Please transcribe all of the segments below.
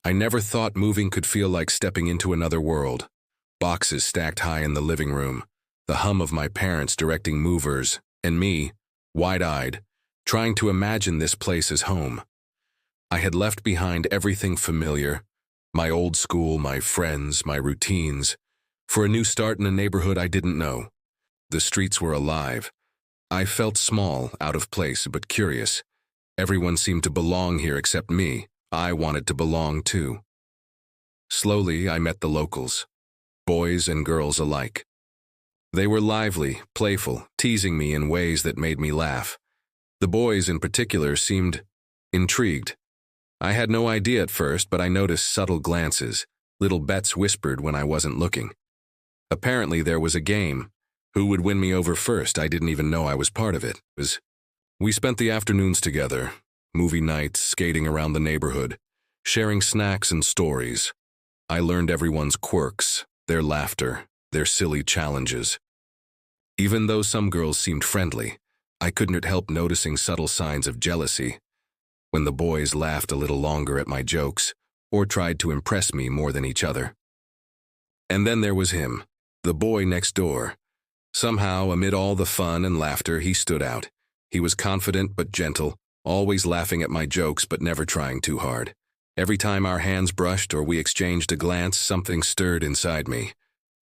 I never thought moving could feel like stepping into another world. Boxes stacked high in the living room, the hum of my parents directing movers, and me, wide-eyed, trying to imagine this place as home. I had left behind everything familiar, my old school, my friends, my routines, for a new start in a neighborhood I didn't know. The streets were alive. I felt small, out of place, but curious. Everyone seemed to belong here except me. I wanted to belong too. Slowly, I met the locals, boys and girls alike. They were lively, playful, teasing me in ways that made me laugh. The boys in particular seemed intrigued. I had no idea at first, but I noticed subtle glances, little bets whispered when I wasn't looking. Apparently there was a game. Who would win me over first? I didn't even know I was part of it. We spent the afternoons together, movie nights, skating around the neighborhood, sharing snacks and stories. I learned everyone's quirks, their laughter, their silly challenges. Even though some girls seemed friendly, I couldn't help noticing subtle signs of jealousy. When the boys laughed a little longer at my jokes, or tried to impress me more than each other. And then there was him, the boy next door. Somehow, amid all the fun and laughter, he stood out. He was confident but gentle, always laughing at my jokes but never trying too hard. Every time our hands brushed or we exchanged a glance, something stirred inside me.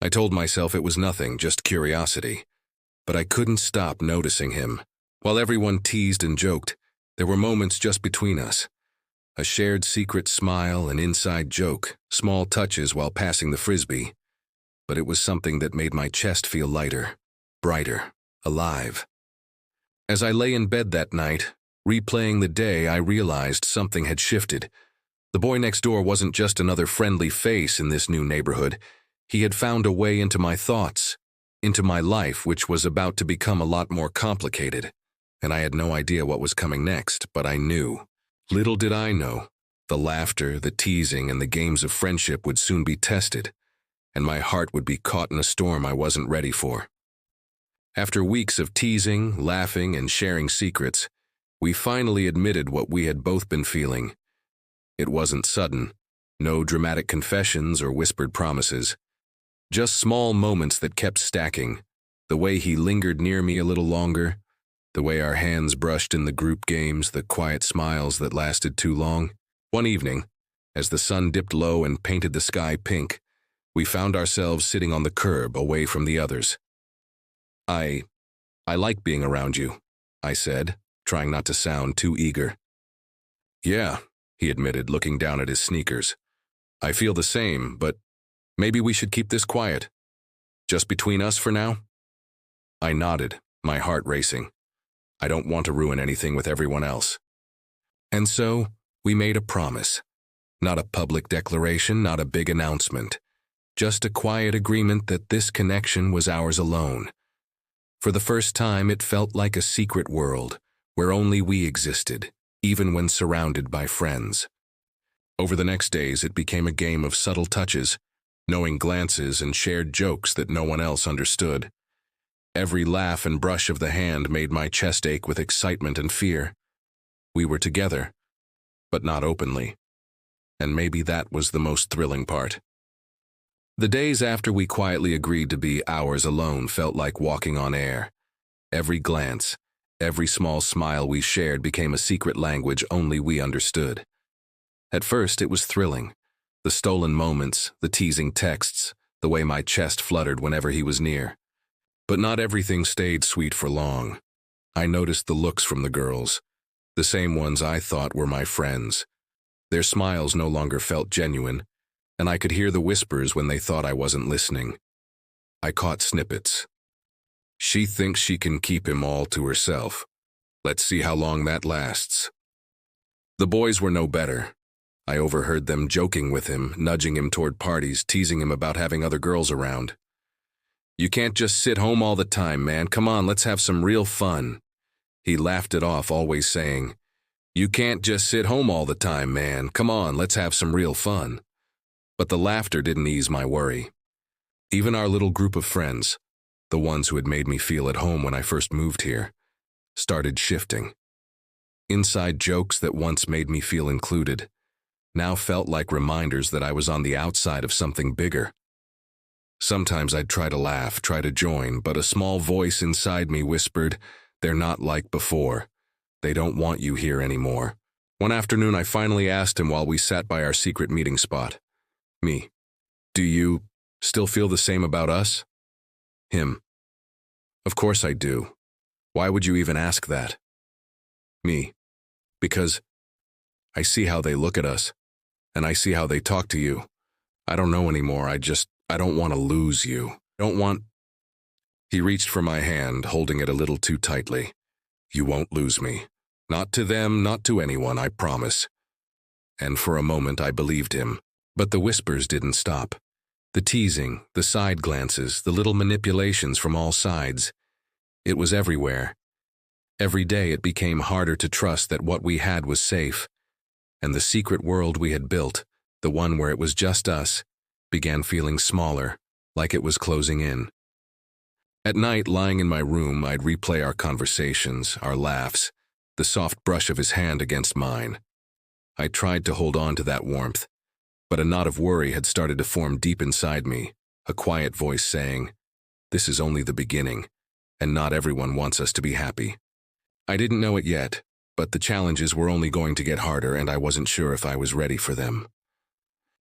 I told myself it was nothing, just curiosity. But I couldn't stop noticing him. While everyone teased and joked, there were moments just between us. A shared secret smile, an inside joke, small touches while passing the frisbee. But it was something that made my chest feel lighter, brighter, alive. As I lay in bed that night, replaying the day, I realized something had shifted. The boy next door wasn't just another friendly face in this new neighborhood. He had found a way into my thoughts, into my life, which was about to become a lot more complicated. And I had no idea what was coming next, but I knew. Little did I know, the laughter, the teasing, and the games of friendship would soon be tested, and my heart would be caught in a storm I wasn't ready for. After weeks of teasing, laughing, and sharing secrets, we finally admitted what we had both been feeling. It wasn't sudden, no dramatic confessions or whispered promises, just small moments that kept stacking, the way he lingered near me a little longer, the way our hands brushed in the group games, the quiet smiles that lasted too long. One evening, as the sun dipped low and painted the sky pink, we found ourselves sitting on the curb away from the others. I like being around you, I said, trying not to sound too eager. Yeah, he admitted, looking down at his sneakers. I feel the same, but maybe we should keep this quiet. Just between us for now? I nodded, my heart racing. I don't want to ruin anything with everyone else. And so, we made a promise. Not a public declaration, not a big announcement. Just a quiet agreement that this connection was ours alone. For the first time, it felt like a secret world, where only we existed, even when surrounded by friends. Over the next days, it became a game of subtle touches, knowing glances and shared jokes that no one else understood. Every laugh and brush of the hand made my chest ache with excitement and fear. We were together, but not openly. And maybe that was the most thrilling part. The days after we quietly agreed to be ours alone felt like walking on air. Every glance, every small smile we shared became a secret language only we understood. At first, it was thrilling. The stolen moments, the teasing texts, the way my chest fluttered whenever he was near. But not everything stayed sweet for long. I noticed the looks from the girls, the same ones I thought were my friends. Their smiles no longer felt genuine, and I could hear the whispers when they thought I wasn't listening. I caught snippets. She thinks she can keep him all to herself. Let's see how long that lasts. The boys were no better. I overheard them joking with him, nudging him toward parties, teasing him about having other girls around. You can't just sit home all the time, man. Come on, let's have some real fun. He laughed it off, always saying, You can't just sit home all the time, man. Come on, let's have some real fun. But the laughter didn't ease my worry. Even our little group of friends, the ones who had made me feel at home when I first moved here, started shifting. Inside jokes that once made me feel included now felt like reminders that I was on the outside of something bigger. Sometimes I'd try to laugh, try to join, but a small voice inside me whispered, "They're not like before. They don't want you here anymore." One afternoon, I finally asked him while we sat by our secret meeting spot, "Me, do you still feel the same about us?" Him, "Of course I do. Why would you even ask that?" Me, "Because I see how they look at us, and I see how they talk to you. I don't know anymore. I don't want to lose you. Don't want—" He reached for my hand, holding it a little too tightly. "You won't lose me. Not to them, not to anyone, I promise." And for a moment I believed him. But the whispers didn't stop. The teasing, the side glances, the little manipulations from all sides. It was everywhere. Every day it became harder to trust that what we had was safe. And the secret world we had built, the one where it was just us, began feeling smaller, like it was closing in. At night, lying in my room, I'd replay our conversations, our laughs, the soft brush of his hand against mine. I tried to hold on to that warmth, but a knot of worry had started to form deep inside me, a quiet voice saying, "This is only the beginning, and not everyone wants us to be happy." I didn't know it yet, but the challenges were only going to get harder, and I wasn't sure if I was ready for them.